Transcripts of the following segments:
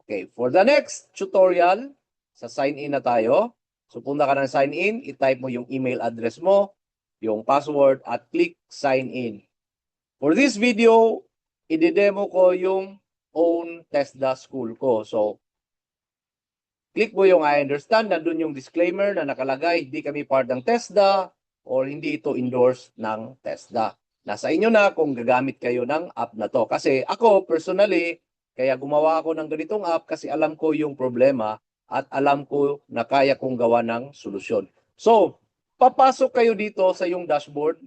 Okay, for the next tutorial, sa sign in na tayo. So punta ka ng sign in, i-type mo yung email address mo, yung password, at click sign in. For this video, i-demo ko yung own TESDA school ko. So, click mo yung I understand, nandun yung disclaimer na nakalagay, hindi kami part ng TESDA or hindi ito endorse ng TESDA. Nasa inyo na kung gagamit kayo ng app na to. Kasi ako, personally, kaya gumawa ako ng ganitong app kasi alam ko yung problema at alam ko na kaya kong gawa ng solusyon. So, papasok kayo dito sa yung dashboard.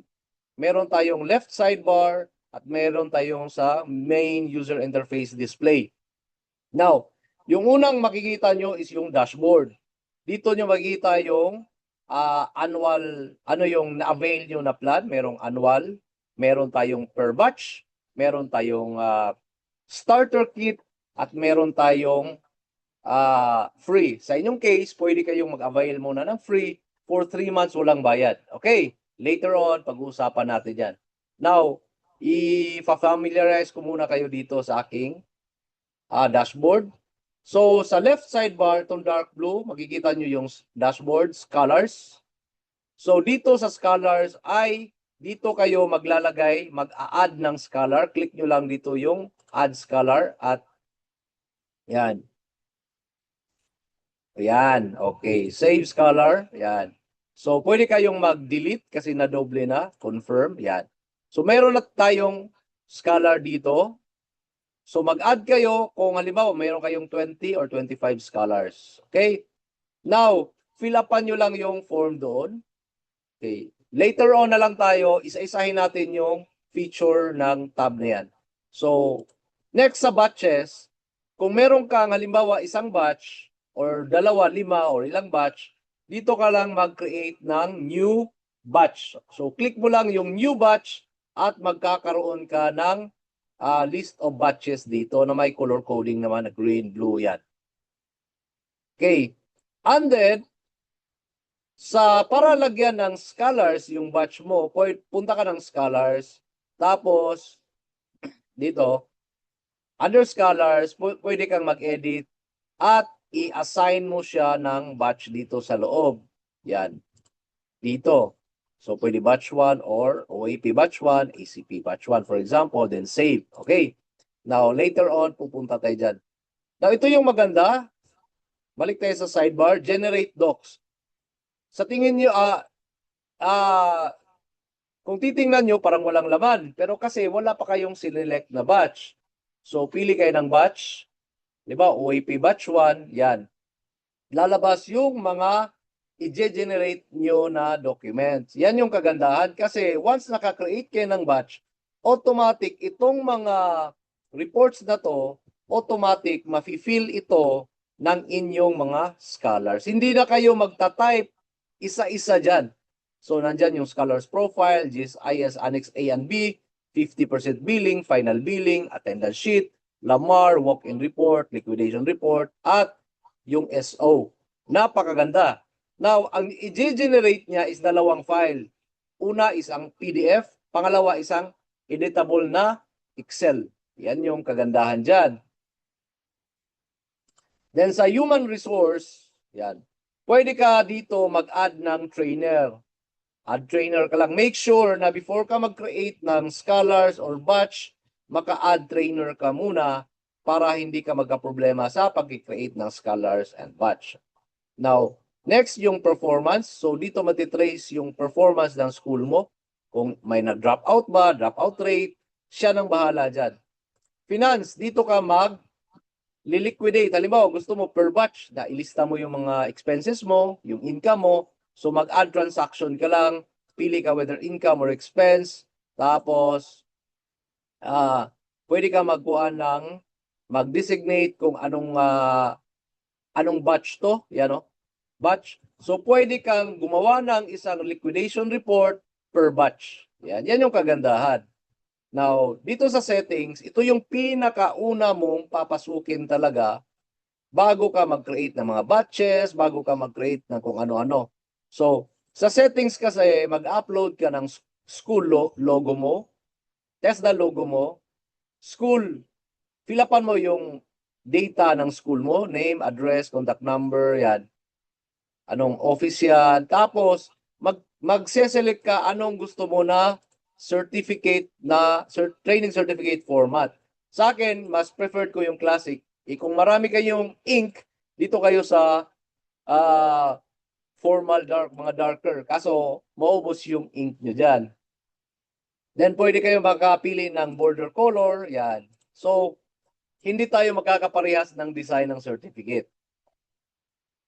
Meron tayong left sidebar at meron tayong sa main user interface display. Now, yung unang makikita nyo is yung dashboard. Dito nyo makikita yung annual, ano yung na-avail nyo na plan. Merong annual, meron tayong per batch, meron tayong starter kit, at meron tayong free. Sa inyong case, pwede kayong mag-avail muna ng free for 3 months walang bayad. Okay? Later on, pag-uusapan natin yan. Now, i-familiarize ko muna kayo dito sa aking dashboard. So, sa left sidebar, itong dark blue, makikita nyo yung dashboard, scholars. So, dito sa scholars ay, dito kayo maglalagay, mag-a-add ng scholar. Click nyo lang dito yung add scholar at yan. Ayan, okay. Save scholar, yan. So, pwede kayong mag-delete kasi na-doble na, confirm, yan. So, meron na tayong scholar dito. So mag-add kayo kung halimbawa mayroon kayong 20 or 25 scholars. Okay? Now, fill upan nyo lang yung form doon. Okay. Later on na lang tayo, isa-isahin natin yung feature ng tab na yan. So, next sa batches, kung meron kang halimbawa isang batch or dalawa, lima or ilang batch, dito ka lang mag-create ng new batch. So, click mo lang yung new batch at magkakaroon ka ng list of batches dito na may color coding naman na green, blue, yan. Okay. And then, para lagyan ng scholars yung batch mo, punta ka ng scholars, tapos, dito, under scholars, pwede kang mag-edit at i-assign mo siya ng batch dito sa loob. Yan. Dito. So, pwede batch 1 or OAP batch 1, ACP batch 1, for example, then save. Okay. Now, later on, pupunta tayo dyan. Now, ito yung maganda. Balik tayo sa sidebar. Generate docs. Sa tingin nyo, kung titingnan nyo, parang walang laman. Pero kasi wala pa kayong sinelect na batch. So, pili kayo ng batch. Di ba? OAP batch 1. Yan. Lalabas yung mga i-generate nyo na documents. Yan yung kagandahan kasi once naka-create kayo ng batch, automatic itong mga reports na to, automatic mafi-fill ito ng inyong mga scholars. Hindi na kayo magta-type isa-isa dyan. So, nandyan yung scholars profile, GSIS Annex A and B, 50% billing, final billing, attendance sheet, Lamar, walk-in report, liquidation report, at yung SO. Napakaganda. Now, ang i-generate niya is dalawang file. Una is ang PDF, pangalawa isang editable na Excel. Yan yung kagandahan dyan. Then sa human resource, yan. Pwede ka dito mag-add ng trainer. Add trainer ka lang. Make sure na before ka mag-create ng scholars or batch, maka-add trainer ka muna para hindi ka magka-problema sa pag-create ng scholars and batch. Now, next yung performance. So, dito matitrace yung performance ng school mo. Kung may nag-drop out ba, drop out rate, siya nang bahala dyan. Finance, dito ka mag-liquidate. Halimbawa, gusto mo per batch na ilista mo yung mga expenses mo, yung income mo. So, mag-add transaction ka lang. Pili ka whether income or expense. Tapos, pwede ka mag-designate kung anong batch to. Yan o. Batch. So, pwede kang gumawa ng isang liquidation report per batch. Yan yung kagandahan. Now, dito sa settings, ito yung pinakauna mong papasukin talaga bago ka mag-create ng mga batches, bago ka mag-create ng kung ano-ano. So, sa settings kasi, mag-upload ka ng school logo mo, TESDA logo mo, school, fill upan mo yung data ng school mo, name, address, contact number, yan. Anong office yan. Tapos, magse-select ka anong gusto mo na certificate na training certificate format. Sa akin, mas preferred ko yung classic. Kung marami kayong ink, dito kayo sa formal dark, mga darker. Kaso, maubos yung ink nyo dyan. Then, pwede kayo makapili ng border color. Yan. So, hindi tayo magkakaparehas ng design ng certificate.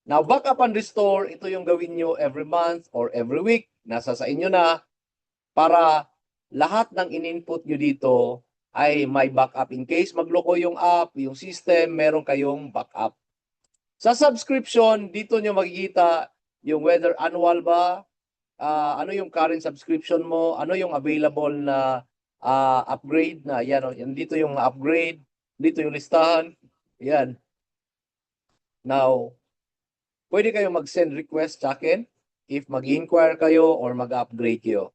Now, backup and restore, ito yung gawin nyo every month or every week. Nasa sa inyo na para lahat ng in-input nyo dito ay may backup. In case magloko yung app, yung system, meron kayong backup. Sa subscription, dito nyo makikita yung whether annual ba, ano yung current subscription mo, ano yung available na upgrade na, yan, dito yung upgrade, dito yung listahan, yan. Now, pwede kayo mag-send request sa akin if mag-inquire kayo or mag-upgrade kayo.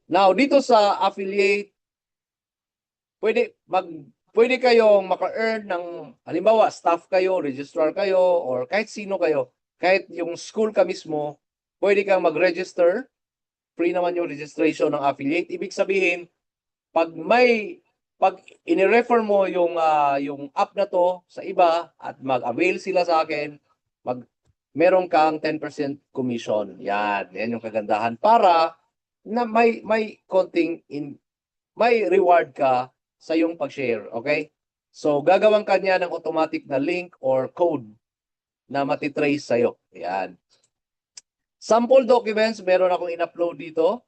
Now, dito sa affiliate, pwede kayong maka-earn ng, halimbawa, staff kayo, registrar kayo, or kahit sino kayo, kahit yung school ka mismo, pwede kang mag-register. Free naman yung registration ng affiliate. Ibig sabihin, pag ini-refer mo yung app na to sa iba at mag-avail sila sa akin, meron kang 10% commission. Yan yung kagandahan para na may konting may reward ka sa yung pag-share, okay? So gagawin ka niya ng automatic na link or code na matitrace sa'yo. Yan. Sample documents, meron akong in-upload dito.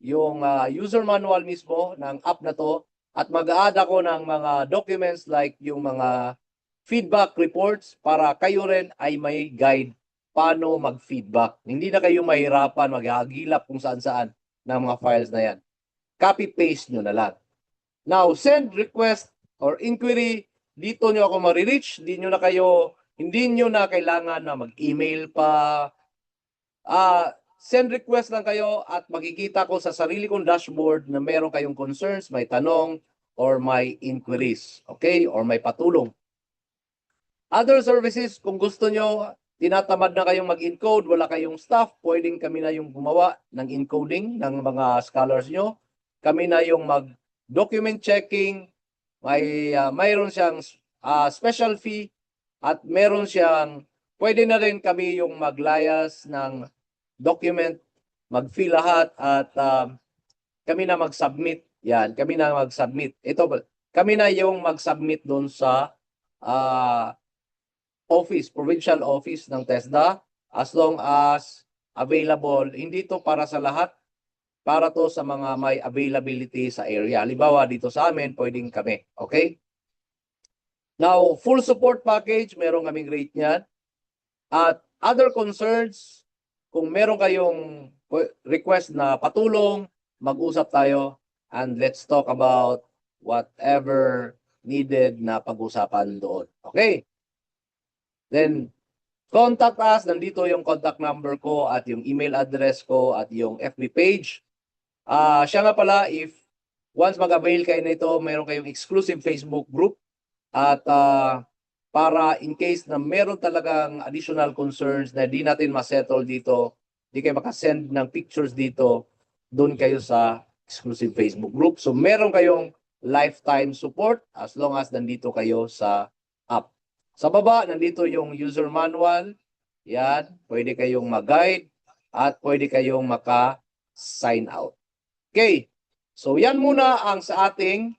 Yung user manual mismo ng app na to. At mag-add ako ng mga documents like yung mga feedback reports para kayo rin ay may guide paano mag-feedback. Hindi na kayo mahirapan, maghagilap kung saan-saan ng mga files na yan. Copy-paste nyo na lang. Now, send request or inquiry, dito nyo ako ma-reach, hindi nyo na kailangan na mag-email pa. Send request lang kayo at makikita ko sa sarili kong dashboard na meron kayong concerns, may tanong, or may inquiries. Okay? Or may patulong. Other services, kung gusto nyo, tinatamad na kayong mag-encode, wala kayong staff, pwedeng kami na yung gumawa ng encoding ng mga scholars nyo. Kami na yung mag-document checking, mayroon siyang special fee, at meron siyang, pwede na rin kami yung maglayas ng document, mag-fill lahat, at kami na mag-submit. Yan, kami na mag-submit. Kami na yung mag-submit doon sa provincial office ng TESDA, as long as available. Hindi to para sa lahat, para to sa mga may availability sa area. Halimbawa, dito sa amin, pwedeng kami. Okay? Now, full support package, meron kaming rate niyan. At other concerns, kung meron kayong request na patulong, mag-usap tayo and let's talk about whatever needed na pag-usapan doon. Okay? Then, contact us. Nandito yung contact number ko at yung email address ko at yung FB page. Siya nga pala, if once mag-avail kayo nito, meron kayong exclusive Facebook group. At para in case na meron talagang additional concerns na di natin ma-settle dito, di kayo makasend ng pictures dito, doon kayo sa exclusive Facebook group. So meron kayong lifetime support as long as nandito kayo sa app. Sa baba, nandito yung user manual. Yan, pwede kayong mag-guide at pwede kayong maka-sign out. Okay, so yan muna ang sa ating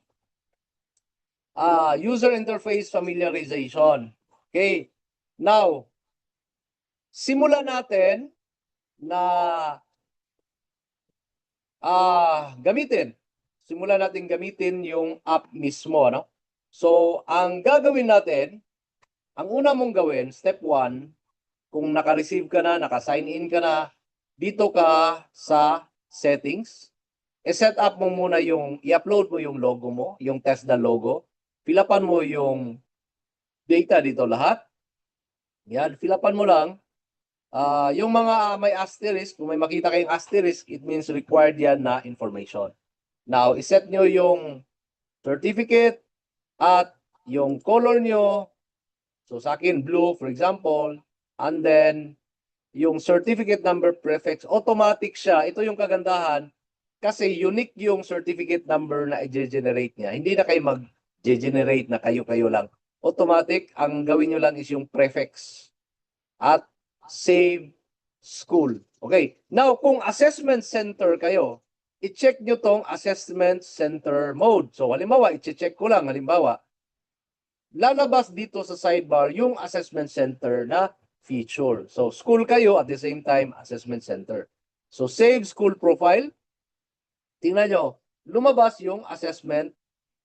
user interface familiarization. Okay, now, simulan natin na gamitin. Simulan natin gamitin yung app mismo. No? So, ang gagawin natin, ang una mong gawin, step 1, kung naka-receive ka na, naka-sign in ka na, dito ka sa settings, i-set up mo muna i-upload mo yung logo mo, yung TESDA logo, fill-upan mo yung data dito lahat. Yan, fill-upan mo lang. Yung mga may asterisk, kung may makita kayong asterisk, it means required yan na information. Now, iset nyo yung certificate, at yung color nyo. So sa akin, blue, for example. And then, yung certificate number prefix, automatic siya. Ito yung kagandahan kasi unique yung certificate number na i-generate niya. Hindi na kayo mag-generate na kayo-kayo lang. Automatic, ang gawin nyo lang is yung prefix at save school. Okay. Now, kung assessment center kayo, i-check nyo tong assessment center mode. So, halimbawa, i-check ko lang, halimbawa, lalabas dito sa sidebar yung assessment center na feature. So, school kayo at the same time, assessment center. So, save school profile. Tingnan nyo, lumabas yung assessment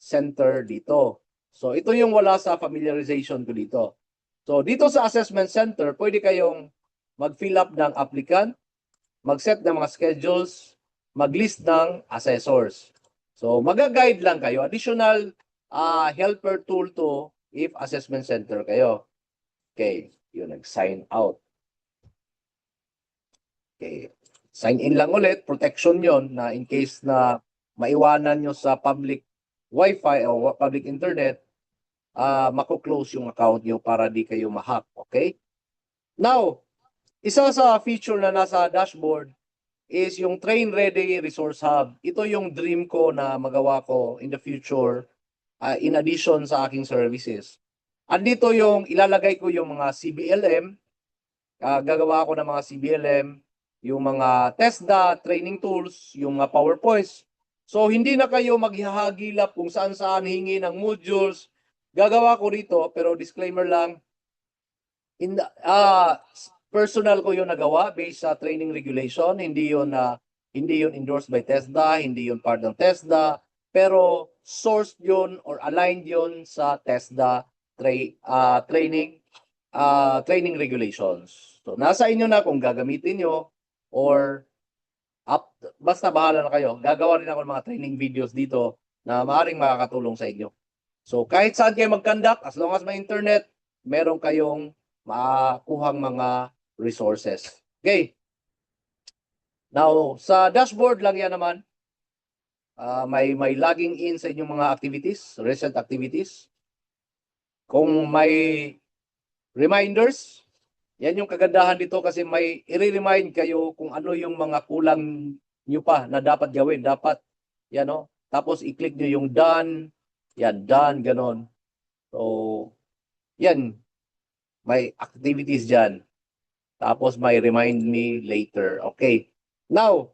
center dito. So, ito yung wala sa familiarization ko dito. So, dito sa assessment center, pwede kayong mag-fill up ng applicant, mag-set ng mga schedules, mag-list ng assessors. So, mag-guide lang kayo. Additional helper tool to if assessment center kayo. Okay, yun, nag-sign out. Okay, sign in lang ulit, protection yon na in case na maiwanan nyo sa public wifi o public internet, mako-close yung account nyo para di kayo ma-hack. Okay? Now, isa sa feature na nasa dashboard is yung Train Ready Resource Hub. Ito yung dream ko na magawa ko in the future in addition sa aking services. Andito yung ilalagay ko yung mga CBLM, gagawa ako ng mga CBLM, yung mga TESDA, training tools, yung mga PowerPoints. So, hindi na kayo maghahagilap kung saan-saan hingi ng modules. Gagawa ko rito, pero disclaimer lang, personal ko yung nagawa based sa training regulation. Hindi yun endorsed by TESDA, hindi yun part ng TESDA, pero sourced yun or aligned yun sa TESDA training regulations. So, nasa inyo na kung gagamitin nyo or basta bahala na kayo. Gagawa rin ako ng mga training videos dito na maaaring makakatulong sa inyo. So, kahit saan kayo mag-conduct, as long as may internet, meron kayong makuhang mga resources. Okay. Now, sa dashboard lang yan naman, may logging in sa inyong mga activities, recent activities. Kung may reminders, yan yung kagandahan dito kasi may i-remind kayo kung ano yung mga kulang nyo pa na dapat gawin. Dapat, yan o. Tapos i-click nyo yung done. Yan, done, ganon. So, yan. May activities dyan. Tapos may remind me later. Okay. Now,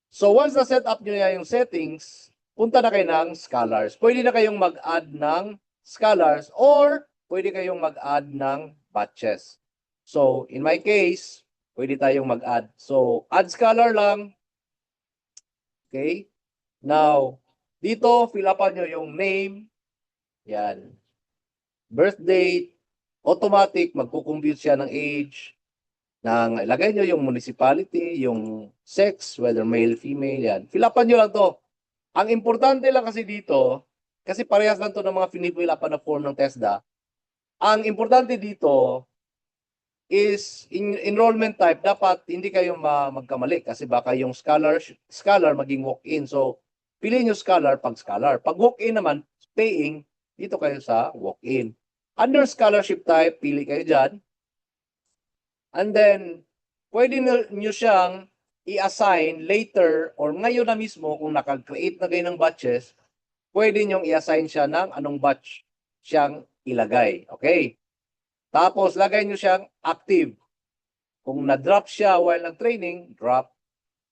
so once na set up nyo na yung settings, punta na kayo ng scholars. Pwede na kayong mag-add ng scholars or pwede kayong mag-add ng batches. So, in my case, pwede tayong mag-add. So, add scholar lang. Okay. Now, dito, fill upan nyo yung name. Yan. Birth date. Automatic, magkukompute siya ng age. Ilagay nyo yung municipality, yung sex, whether male, female, yan. Fill upan nyo lang to. Ang importante lang kasi dito, kasi parehas lang to ng mga finifill upan na form ng TESDA. Ang importante dito is enrollment type, dapat hindi kayo magkamali kasi baka yung scholar maging walk-in. So, piliin nyo scholar pag scholar. Pag walk-in naman, paying, dito kayo sa walk-in. Under scholarship type, pili kayo dyan. And then, pwede nyo siyang i-assign later or ngayon na mismo kung nakag-create na kayo ng batches, pwede nyong i-assign siya ng anong batch siyang ilagay. Okay? Tapos, lagay nyo siyang active. Kung na-drop siya while nag-training, drop.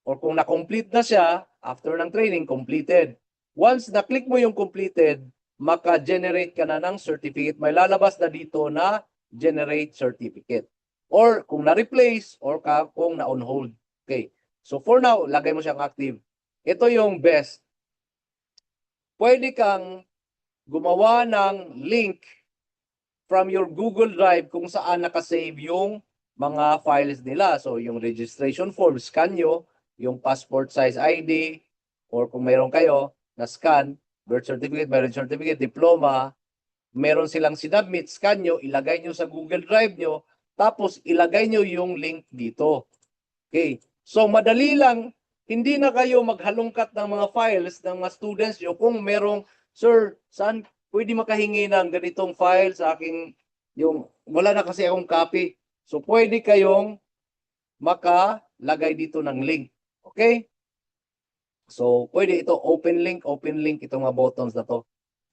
Or kung na-complete na siya, after ng training, completed. Once na-click mo yung completed, maka-generate ka na ng certificate. May lalabas na dito na generate certificate. Or kung na-replace, or kung na-on hold. Okay. So for now, lagay mo siyang active. Ito yung best. Pwede kang gumawa ng link from your Google Drive kung saan nakasave yung mga files nila. So yung registration form, scan nyo, yung passport size ID, or kung mayroon kayo na scan, birth certificate, marriage certificate, diploma, meron silang sinubmit, scan nyo, ilagay nyo sa Google Drive nyo, tapos ilagay nyo yung link dito. Okay. So madali lang, hindi na kayo maghalongkat ng mga files ng mga students nyo kung merong Sir, saan pwede makahingi ng ganitong file sa aking, yung, wala na kasi akong copy. So, pwede kayong makalagay dito ng link. Okay? So, pwede ito, open link, itong mga buttons na to.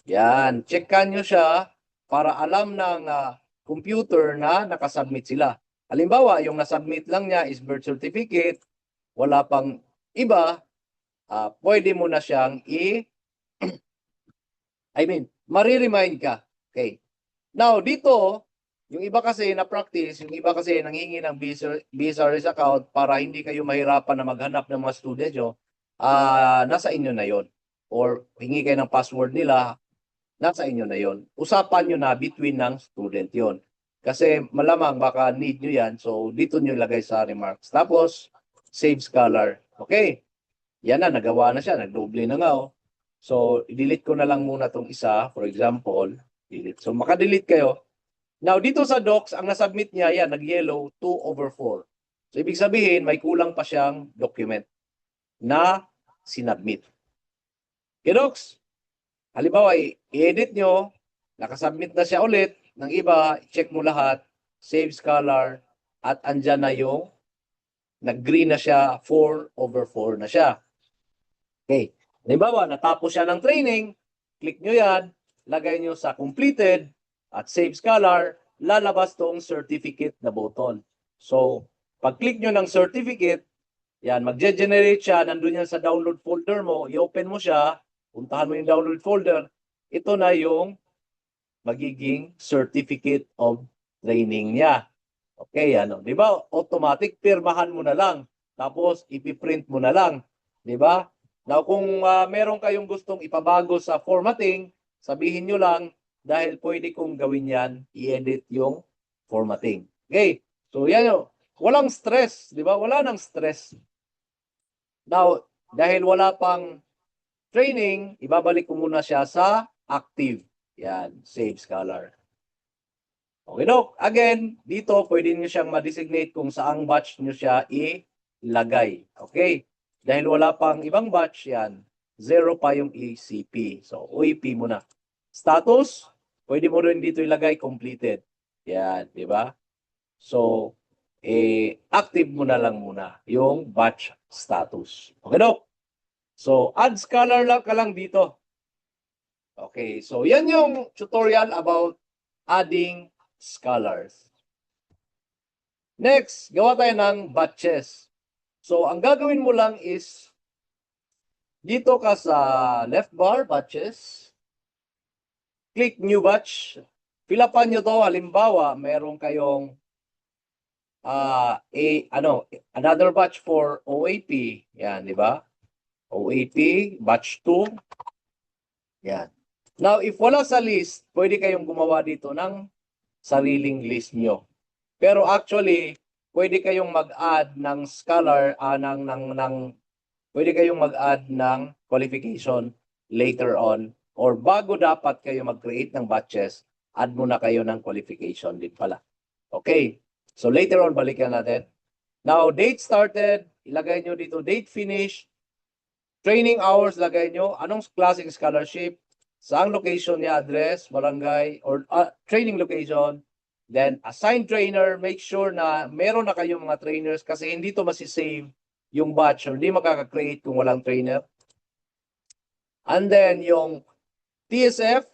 Yan, checkan nyo siya para alam ng computer na nakasubmit sila. Halimbawa, yung nasubmit lang niya is birth certificate, wala pang iba, pwede mo na siyang mariremind ka. Okay. Now, dito, yung iba kasi na practice, yung iba kasi nanghingi ng BSRS account para hindi kayo mahirapan na maghanap ng mga student nyo, nasa inyo na yon. Or hingi kayo ng password nila, nasa inyo na yon. Usapan nyo na between ng student yon. Kasi malamang baka need nyo yan, so dito nyo ilagay sa remarks. Tapos, save scholar. Okay. Yan na, nagawa na siya, nagdoble na nga. Oh. So, i-delete ko na lang muna tong isa. For example, delete. So, maka-delete kayo. Now, dito sa docs, ang nasubmit niya, yan, nag-yellow, 2/4. So, ibig sabihin, may kulang pa siyang document na sinubmit. Okay, docs? Halimbawa, i-edit nyo, nakasubmit na siya ulit, ng iba, check mo lahat, save scholar, at andyan na yung nag-green na siya, 4/4 na siya. Okay. Halimbawa, natapos siya ng training, click nyo yan, lagay nyo sa completed, at save scholar, lalabas tong certificate na button. So, pag-click nyo ng certificate, yan, mag-generate siya, nandun yan sa download folder mo, i-open mo siya, puntahan mo yung download folder, ito na yung magiging certificate of training niya. Okay, ano, di ba? Automatic, pirmahan mo na lang. Tapos, ipiprint mo na lang. Di ba? Now, kung meron kayong gustong ipabago sa formatting, sabihin nyo lang, dahil pwede kong gawin yan, i-edit yung formatting. Okay, so yan yun. Walang stress, di ba? Wala nang stress. Now, dahil wala pang training, ibabalik ko muna siya sa active. Yan, save scholar. Okay, Dok. Again, dito pwede niyo siyang ma-designate kung saang batch niyo siya ilagay. Okay? Dahil wala pang ibang batch yan, 0 pa yung ECP. So, OEP muna. Status, pwede mo rin dito ilagay completed. Yan, di ba? So, active mo na lang muna yung batch status. Okay, Dok? So, add scholar lang ka lang dito. Okay, so yan yung tutorial about adding scholars. Next, gawa tayo ng batches. So, ang gagawin mo lang is dito ka sa left bar, batches. Click new batch. Fill upan nyo to. Halimbawa, meron kayong another batch for OAP. Yan, di ba? OAP, batch 2. Yan. Now, if wala sa list, pwede kayong gumawa dito ng sariling list nyo. Pero actually, pwede kayong mag-add ng scholar, pwede kayong mag-add ng qualification later on, or bago dapat kayo mag-create ng batches, add muna kayo ng qualification din pala. Okay, so later on, balikan natin. Now, date started, ilagay nyo dito, date finish, training hours, lagay nyo, anong klaseng scholarship, saang location niya, address, barangay, or training location. Then, assign trainer, make sure na meron na kayong mga trainers kasi hindi to masisave yung batch or hindi makaka-create kung walang trainer. And then, yung TSF,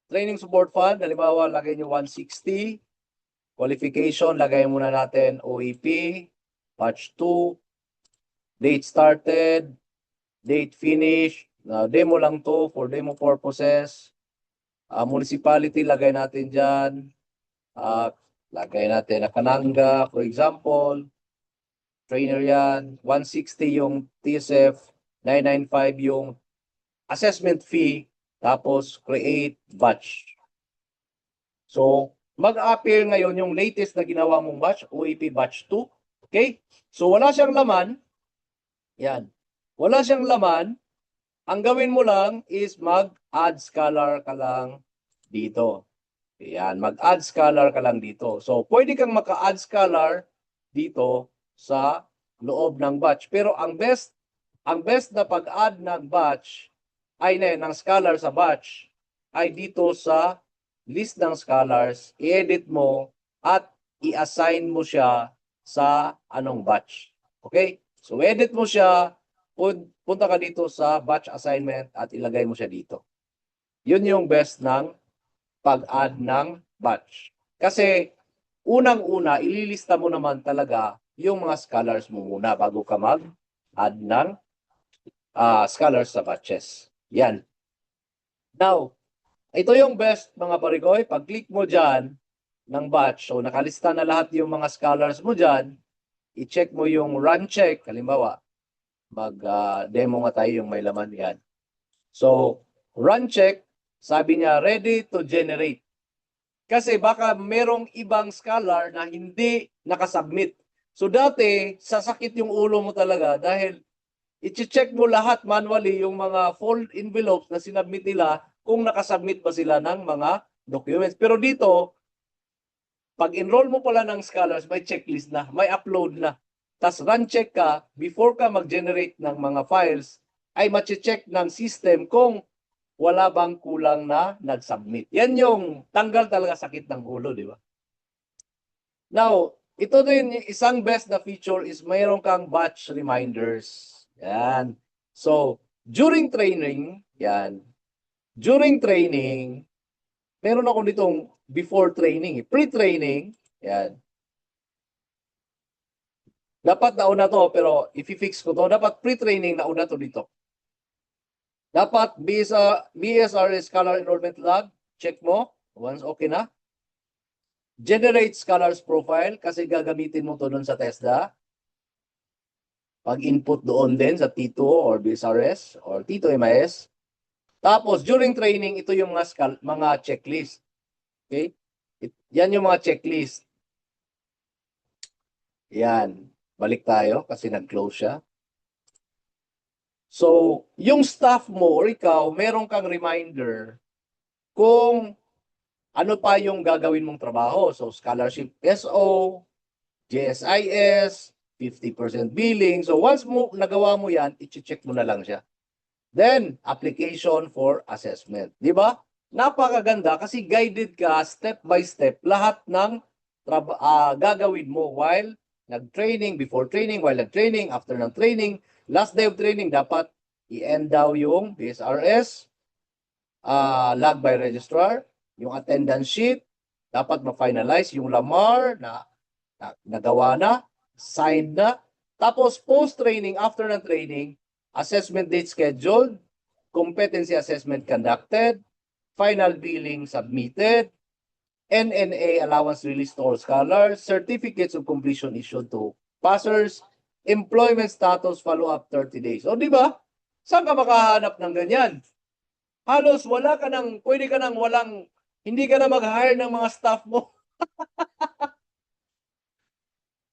Training Support Fund, halimbawa, lagay nyo 160. Qualification, lagay muna natin OEP, batch 2, date started, date finish, demo lang to for demo purposes. Municipality, lagay natin dyan. Lagay natin na Kananga, for example. Trainer yan. 160 yung TSF. 995 yung assessment fee. Tapos, create batch. So, mag-appear ngayon yung latest na ginawa mong batch, OEP batch 2. Okay? So, wala siyang laman. Yan. Wala siyang laman. Ang gawin mo lang is mag-add scholar ka lang dito. Yan, mag-add scholar ka lang dito. So, pwede kang maka-add scholar dito sa loob ng batch. Pero ang best na pag-add ng batch ng scholar sa batch ay dito sa list ng scholars, i-edit mo at i-assign mo siya sa anong batch. Okay? So, edit mo siya, punta ka dito sa batch assignment at ilagay mo siya dito. Yun yung best ng pag-add ng batch. Kasi, unang-una, ililista mo naman talaga yung mga scholars mo muna bago ka mag-add ng scholars sa batches. Yan. Now, ito yung best mga parigoy. Pag-click mo dyan ng batch, so nakalista na lahat yung mga scholars mo dyan, i-check mo yung run check. Halimbawa, mag-demo nga tayo yung may laman yan. So, run check, sabi niya, ready to generate. Kasi baka merong ibang scholar na hindi nakasubmit. So dati, sasakit yung ulo mo talaga dahil i-check mo lahat manually yung mga full envelopes na sinubmit nila kung nakasubmit ba sila ng mga documents. Pero dito, pag enroll mo pala ng scholars, may checklist na, may upload na. Tapos run check ka, before ka mag-generate ng mga files, ay mache-check ng system kung wala bang kulang na nag-submit. Yan yung tanggal talaga sakit ng ulo, di ba? Now, ito din, isang best na feature is mayroon kang batch reminders. Yan. So, during training, meron ako ditong before training, pre-training, yan. Dapat nauna to, pero i-fix ko to. Dapat pre-training nauna to dito. Dapat BSRS Scholar Enrollment Log, check mo. Once okay na. Generate Scholars Profile kasi gagamitin mo to doon sa TESDA. Pag-input doon din sa T2 or BSRS or T2 MIS. Tapos, during training, ito yung mga checklist. Okay? Yan yung mga checklist. Yan. Balik tayo kasi nag-close siya. So, yung staff mo or ikaw, meron kang reminder kung ano pa yung gagawin mong trabaho. So, scholarship SO, JSIS, 50% billing. So, once nagawa mo yan, i-check mo na lang siya. Then, application for assessment. Di ba? Napakaganda kasi guided ka step by step lahat ng gagawin mo while nag-training, before training, while nag-training, after ng training, last day of training, dapat i-end daw yung BSRS, log by registrar, yung attendance sheet, dapat ma-finalize yung LAMAR na nagawa na, signed na. Tapos post-training, after ng training, assessment date scheduled, competency assessment conducted, final billing submitted, NNA allowance released to all scholars, certificates of completion issued to passers, employment status follow-up 30 days. O di ba? Saan ka makahanap ng ganyan? Halos pwede ka nang hindi ka na mag-hire ng mga staff mo.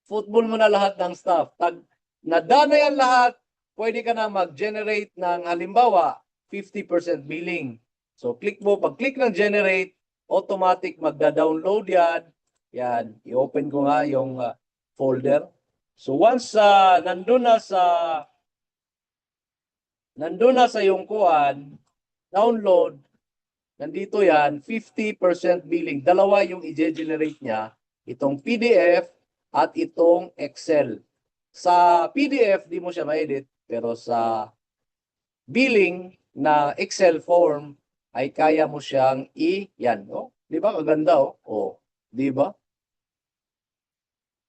Football mo na lahat ng staff. Nadana yan lahat, pwede ka na mag-generate ng halimbawa 50% billing. So click mo, pag-click ng generate, automatic magda-download yan. Yan, i-open ko nga yung folder. So once nandun na sa yung kuan, download, nandito yan, 50% billing. Dalawa yung i-generate niya, itong PDF at itong Excel. Sa PDF, di mo siya ma-edit, pero sa billing na Excel form, ay kaya mo siyang yan, oh. Di ba? Kaganda, oh. Oh, di ba?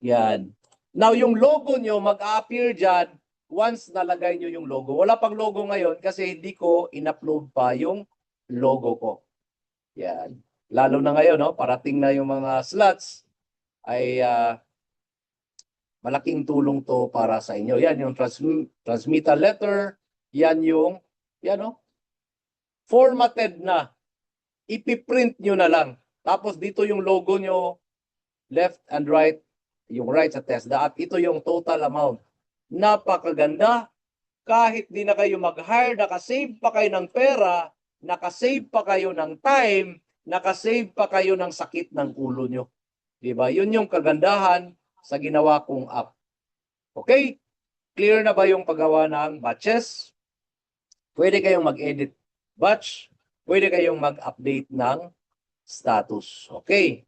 Yan. Now, yung logo nyo, mag-appear dyan once nalagay nyo yung logo. Wala pang logo ngayon kasi hindi ko in-upload pa yung logo ko. Yan. Lalo na ngayon, no? Parating na yung mga slots ay malaking tulong to para sa inyo. Yan yung transmittal letter. Yan yung, no? Formatted na. Ipiprint nyo na lang. Tapos dito yung logo nyo, left and right, yung right sa TESDA. At ito yung total amount. Napakaganda. Kahit di na kayo mag-hire, nakasave pa kayo ng pera, nakasave pa kayo ng time, nakasave pa kayo ng sakit ng ulo nyo. Diba? Yun yung kagandahan sa ginawa kong app. Okay? Clear na ba yung paggawa ng batches? Pwede kayong mag-edit batch, pwede kayong mag-update ng status. Okay.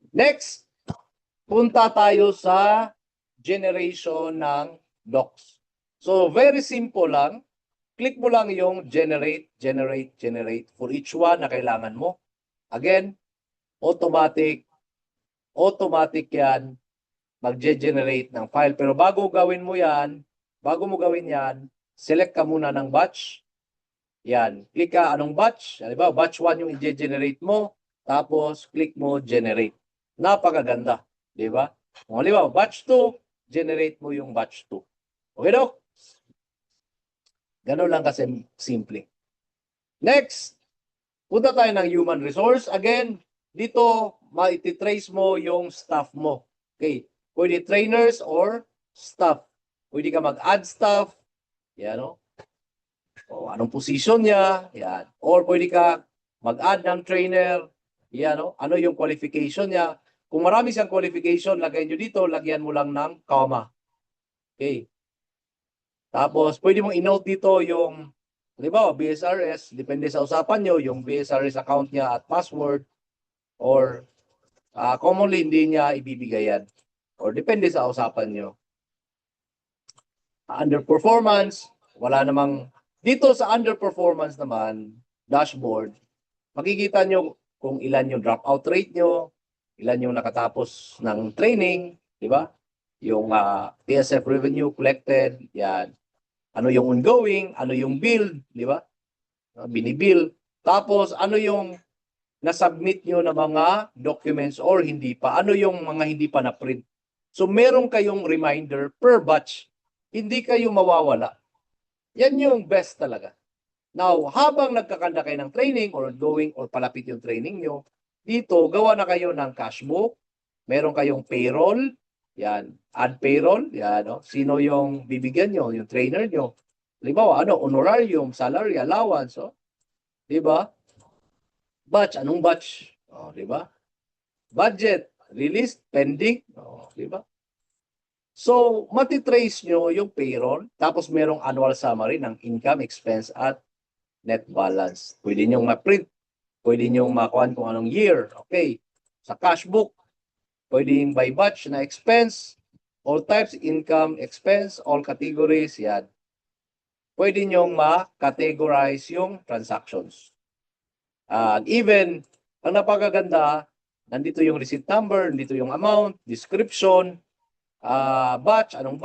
Next, punta tayo sa generation ng docs. So, very simple lang. Click mo lang yung generate, generate, generate for each one na kailangan mo. Again, automatic yan, mag-generate ng file. Pero bago mo gawin yan, select ka muna ng batch. Yan, click ka anong batch. Halimbawa, batch 1 yung i-generate mo, tapos click mo generate. Napakaganda, di ba? Kung halimbawa, batch 2, generate mo yung batch 2. Okay, Dok? Ganun lang kasi simple. Next, punta tayo ng human resource. Again, dito, maititrace mo yung staff mo. Okay. Pwede trainers or staff. Pwede ka mag-add staff. Yan, no? O, anong position niya. Yan. Or pwede ka mag-add ng trainer. Yan, no? Ano yung qualification niya. Kung marami siyang qualification, lagay nyo dito, lagyan mo lang ng comma. Okay. Tapos, pwede mong i-note dito yung, halimbawa, BSRS, depende sa usapan nyo, yung BSRS account niya at password, or commonly hindi niya ibibigay yan. Or depende sa usapan nyo. Underperformance, wala namang, dito sa underperformance naman, dashboard, makikita nyo kung ilan yung dropout rate nyo, ilan yung nakatapos ng training, di ba? Yung TSF revenue collected, yan. Ano yung ongoing, ano yung build, di ba? Binibuild. Tapos, ano yung na-submit nyo na mga documents or hindi pa? Ano yung mga hindi pa na-print? So, meron kayong reminder per batch. Hindi kayo mawawala. Yan yung best talaga. Now, habang nagkakanda kayo ng training or ongoing or palapit yung training nyo, dito, gawa na kayo ng cash book. Meron kayong payroll. Yan. Add payroll. Yan. No? Sino yung bibigyan nyo? Yung trainer nyo. Halimbawa, honorarium, salary, allowance. Oh. Diba? Batch. Anong batch? Oh, diba? Budget. Release. Pending. Oh, diba? So, matitrace nyo yung payroll. Tapos merong annual summary ng income, expense, at net balance. Pwede nyo ma-print. Pwede nyo makuha kung anong year. Okay. Sa cash book, pwedeng by batch na expense, all types, income, expense, all categories, yan. Pwede nyong ma-categorize yung transactions. Even, ang napakaganda, nandito yung receipt number, nandito yung amount, description, batch, anong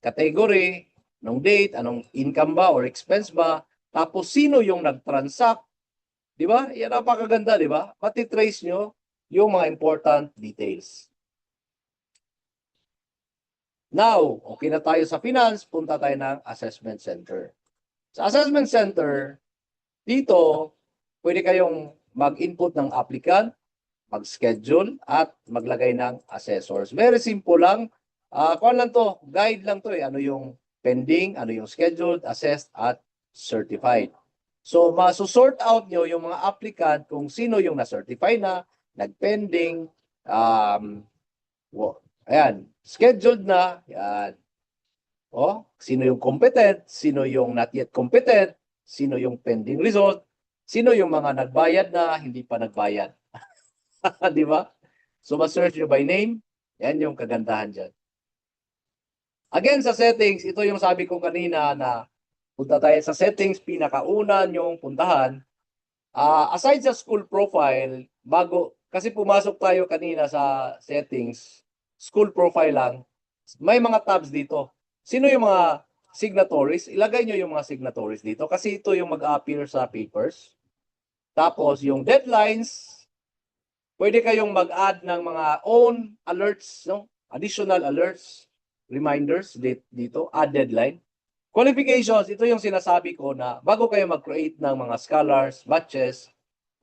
category, anong date, anong income ba or expense ba, tapos sino yung nag-transact, di ba? Yan napakaganda, di ba? Matitrace nyo yung mga important details. Now, okay na tayo sa finance, punta tayo ng assessment center. Sa assessment center, dito, pwede kayong mag-input ng applicant, mag-schedule, at maglagay ng assessors. Very simple lang. Kung lang to, guide lang to eh. Ano yung pending, ano yung scheduled, assessed, at certified. So, masusort out nyo yung mga applicant kung sino yung na-certify na, nag-pending, ayan, scheduled na, yan. O, sino yung competent, sino yung not yet competent, sino yung pending result, sino yung mga nagbayad na, hindi pa nagbayad. Di ba? So, ma-search nyo by name, yan yung kagandahan dyan. Again, sa settings, ito yung sabi ko kanina na punta tayo sa settings, pinakauna yung puntahan. Aside sa school profile, kasi pumasok tayo kanina sa settings, school profile lang, may mga tabs dito. Sino yung mga signatories? Ilagay nyo yung mga signatories dito kasi ito yung mag-appear sa papers. Tapos yung deadlines, pwede kayong mag-add ng mga own alerts, no? Additional alerts, reminders dito, add deadline. Qualifications, ito yung sinasabi ko na bago kayo mag-create ng mga scholars, batches,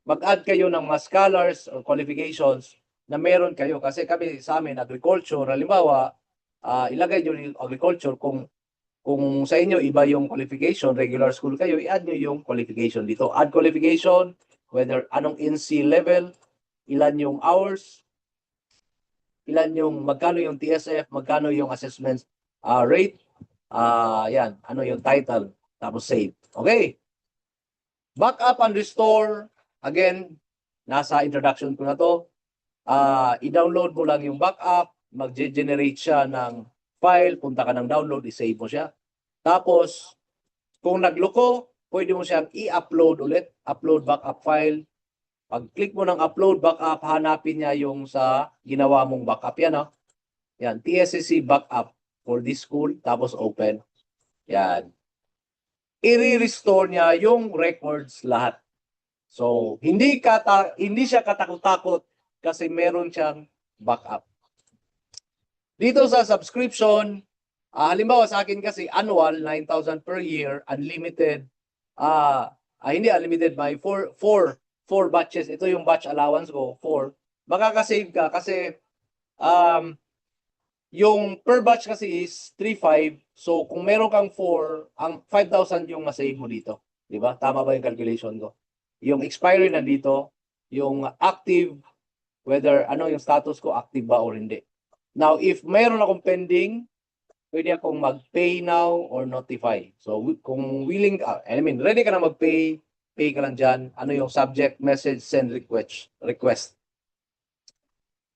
mag-add kayo ng mga scholars or qualifications na meron kayo. Kasi kami sa amin, agriculture, halimbawa, ilagay nyo yung agriculture kung sa inyo iba yung qualification, regular school kayo, i-add nyo yung qualification dito. Add qualification, whether anong NC level, ilan yung hours, magkano yung TSF, magkano yung assessment rate, Yan, ano yung title, tapos save. Okay. Backup and restore, again, nasa introduction ko na to. I-download mo lang yung backup, mag-generate siya ng file, punta ka ng download, i-save mo siya. Tapos, kung nagloko, pwede mo siyang i-upload ulit, upload backup file. Pag-click mo ng upload backup, hanapin niya yung sa ginawa mong backup. Yan, oh. Yan, TSCC backup for this school, tapos open. Yan. I-restore niya yung records lahat. So, hindi siya katakot-takot kasi meron siyang backup. Dito sa subscription, halimbawa sa akin kasi annual 9,000 per year, unlimited. Hindi unlimited, by 4 batches. Ito yung batch allowance ko, 4. Makaka-save ka kasi yung per batch kasi is 3,500. So, kung meron kang 4, ang 5,000 yung masave mo dito. Di ba? Tama ba yung calculation ko? Yung expiry nandito, yung active, whether ano yung status ko, active ba or hindi. Now, if mayroon akong pending, pwede akong mag-pay now or notify. So, kung willing ka, ready ka na mag-pay, pay ka lang dyan. Ano yung subject, message, send request.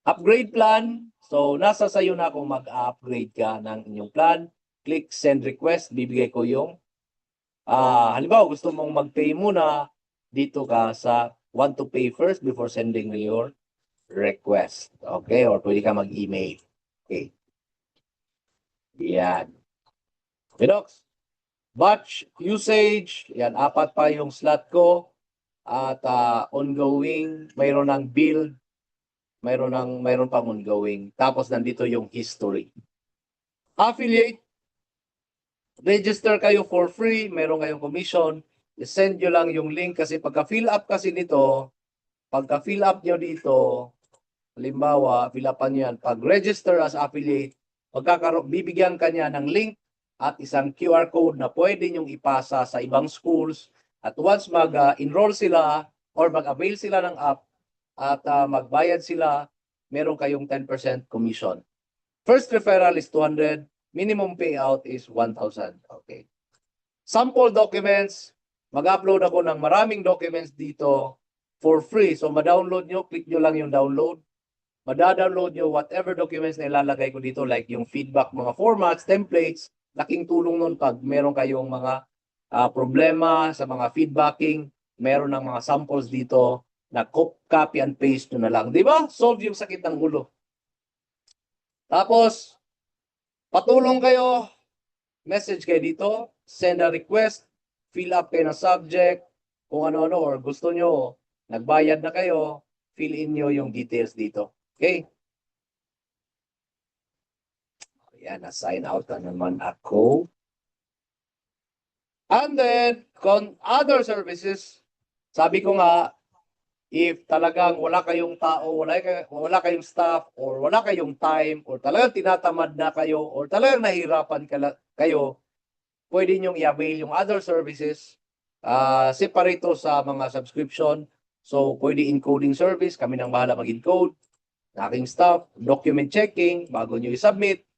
Upgrade plan. So, nasa sayo na kung mag-upgrade ka ng inyong plan. Click send request. Bibigay ko yung, halimbawa, gusto mong mag-pay muna, dito ka sa want to pay first before sending your request. Okay? Or pwede ka mag-email. Okay. Yan. Binox. Batch usage. Yan, 4 pa yung slot ko. At ongoing, mayroon ng build. Mayroon pang ongoing. Tapos nandito yung history. Affiliate. Register kayo for free. Meron kayong commission. I-send nyo lang yung link kasi pagka-fill up kasi nito, pagka-fill up nyo dito, halimbawa, fill upan nyo yan. Pag-register as affiliate, bibigyan ka niya ng link at isang QR code na pwede nyong ipasa sa ibang schools. At once mag-enroll sila or mag-avail sila ng app at magbayad sila, meron kayong 10% commission. First referral is 200. Minimum payout is 1,000. Okay. Sample documents. Mag-upload ako ng maraming documents dito for free. So, ma-download nyo. Click nyo lang yung download. Mada-download nyo whatever documents na ilalagay ko dito like yung feedback, mga formats, templates. Laking tulong nun pag meron kayong mga problema sa mga feedbacking. Meron ng mga samples dito na copy and paste nyo na lang. Di ba? Solve yung sakit ng ulo. Tapos, patulong kayo, message kayo dito, send a request, fill up kayo ng subject, kung ano-ano, or gusto nyo, nagbayad na kayo, fill in nyo yung details dito. Okay? Ayan, na-sign out na naman ako. And then, other services, sabi ko nga, if talagang wala kayong tao, wala kayong staff, or wala kayong time, or talagang tinatamad na kayo, or talagang nahihirapan kayo, pwede nyong i-avail yung other services, separate sa mga subscription. So, pwede encoding service, kami nang bahala mag-encode, aking staff, document checking, bago nyo i-submit,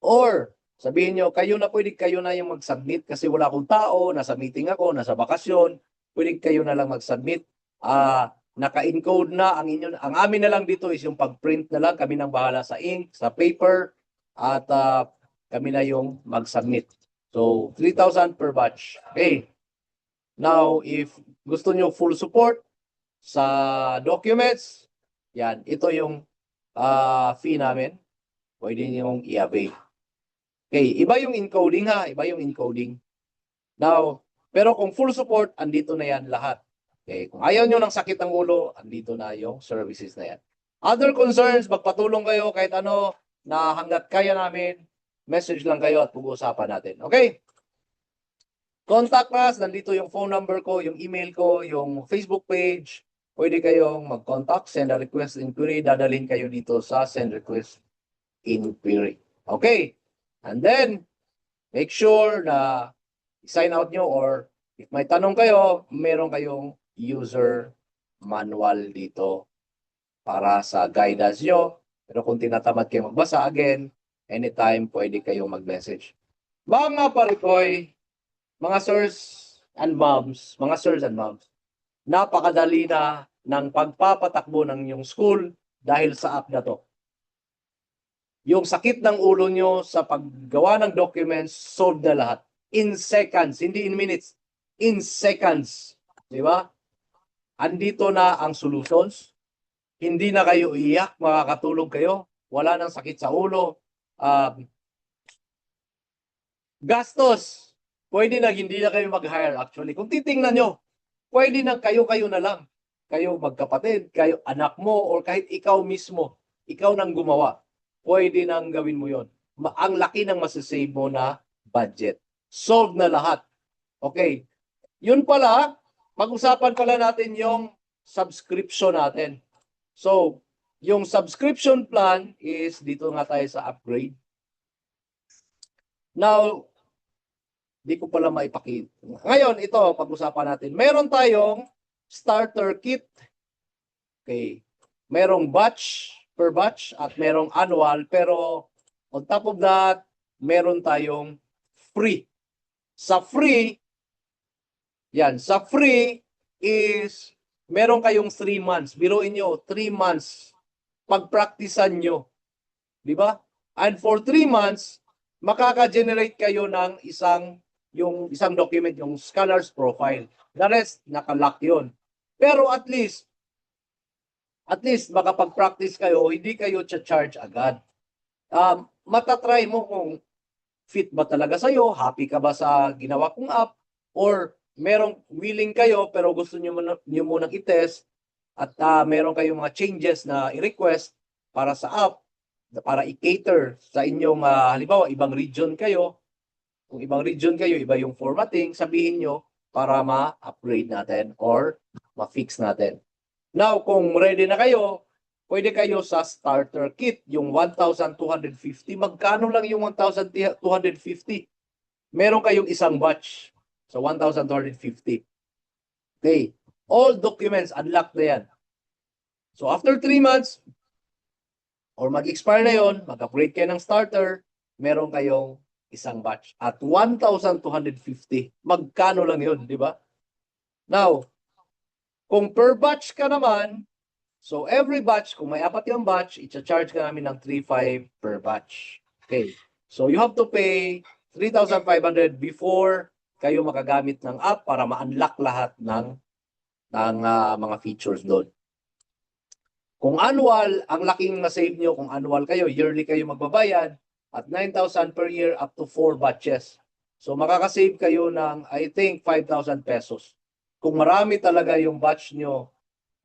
or sabihin nyo, kayo na yung mag-submit kasi wala akong tao, nasa meeting ako, nasa bakasyon, pwede kayo na lang mag-submit. Naka-encode na ang amin na lang dito is yung pag-print na lang, kami nang bahala sa ink, sa paper, at kami na yung mag-submit. So 3,000 per batch. Okay. Now, if gusto nyo full support sa documents, yan, ito yung fee namin. Pwede nyo i-avail. Okay, iba yung encoding iba yung encoding. Now, pero kung full support, andito na yan lahat. Okay, kung ayaw nyo ng sakit ng ulo, andito na yung services na yan. Other concerns, magpatulong kayo kahit ano na hanggat kaya namin, message lang kayo at pag-uusapan natin. Okay? Contact us, nandito yung phone number ko, yung email ko, yung Facebook page. Pwede kayong mag-contact, send a request inquiry, dadalhin kayo dito sa send request inquiry. Okay? And then, make sure na sign out nyo or if may tanong kayo, meron kayong user manual dito para sa guidance nyo. Pero kung tinatamad kayo magbasa, again, anytime pwede kayong mag-message. Mga parikoy, mga sirs and moms, napakadali na ng pagpapatakbo ng inyong school dahil sa app na to. Yung sakit ng ulo nyo sa paggawa ng documents, solved na lahat. In seconds, hindi in minutes. In seconds. Di ba? Andito na ang solutions. Hindi na kayo iiyak, makakatulog kayo. Wala nang sakit sa ulo. Gastos. Pwede na hindi na kayo mag-hire actually. Kung titingnan nyo, pwede na kayo-kayo na lang. Kayo magkapatid, kayo anak mo, or kahit ikaw mismo, ikaw nang gumawa. Pwede nang gawin mo yon. Ang laki ng masasave mo na budget. Solved na lahat. Okay. Yun pala, pag-usapan pala natin yung subscription natin. So, yung subscription plan is, dito nga tayo sa upgrade. Now, di ko pala maipakita. Ngayon, ito, pag-usapan natin. Meron tayong starter kit. Okay. Merong batch per batch at merong annual. Pero on top of that, meron tayong free. Sa free, sa free is meron kayong 3 months. Biruin nyo, 3 months. Pagpraktisan nyo. Di ba? And for 3 months, makaka-generate kayo ng isang document, yung scholar's profile. The rest, nakalock yun. Pero at least, makapag-practice kayo, hindi kayo charge agad. Matatry mo kung fit ba talaga sa'yo, happy ka ba sa ginawa kong app, or merong willing kayo pero gusto nyo munang i-test at meron kayong mga changes na i-request para sa app, para i-cater sa inyong, halimbawa, ibang region kayo. Kung ibang region kayo, iba yung formatting, sabihin nyo para ma-upgrade natin or ma-fix natin. Now, kung ready na kayo, pwede kayo sa starter kit, yung 1,250. Magkano lang yung 1,250? Meron kayong isang batch. So, 1,250. Okay. All documents, unlock na yan. So, after 3 months, or mag-expire na yon, mag-upgrade kayo ng starter, meron kayong isang batch at 1,250. Magkano lang yun, di ba? Now, kung per batch ka naman, so every batch, kung may 4 yung batch, i-charge ka namin ng 3,500 per batch. Okay. So you have to pay 3,500 before kayo makagamit ng app para ma-unlock lahat ng mga features doon. Kung annual, ang laking na-save nyo kung annual kayo, yearly kayo magbabayad, at 9,000 per year up to 4 batches. So makakasave kayo ng, I think, 5,000 pesos. Kung marami talaga yung batch nyo,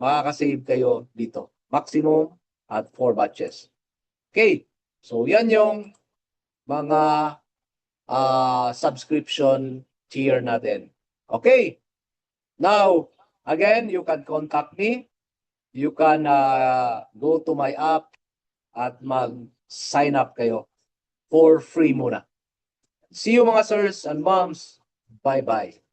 makakasave kayo dito. Maximum at 4 batches. Okay. So yan yung mga subscription tier natin. Okay. Now, again, you can contact me. You can go to my app at mag-sign up kayo. For free muna. See you mga sirs and moms. Bye-bye.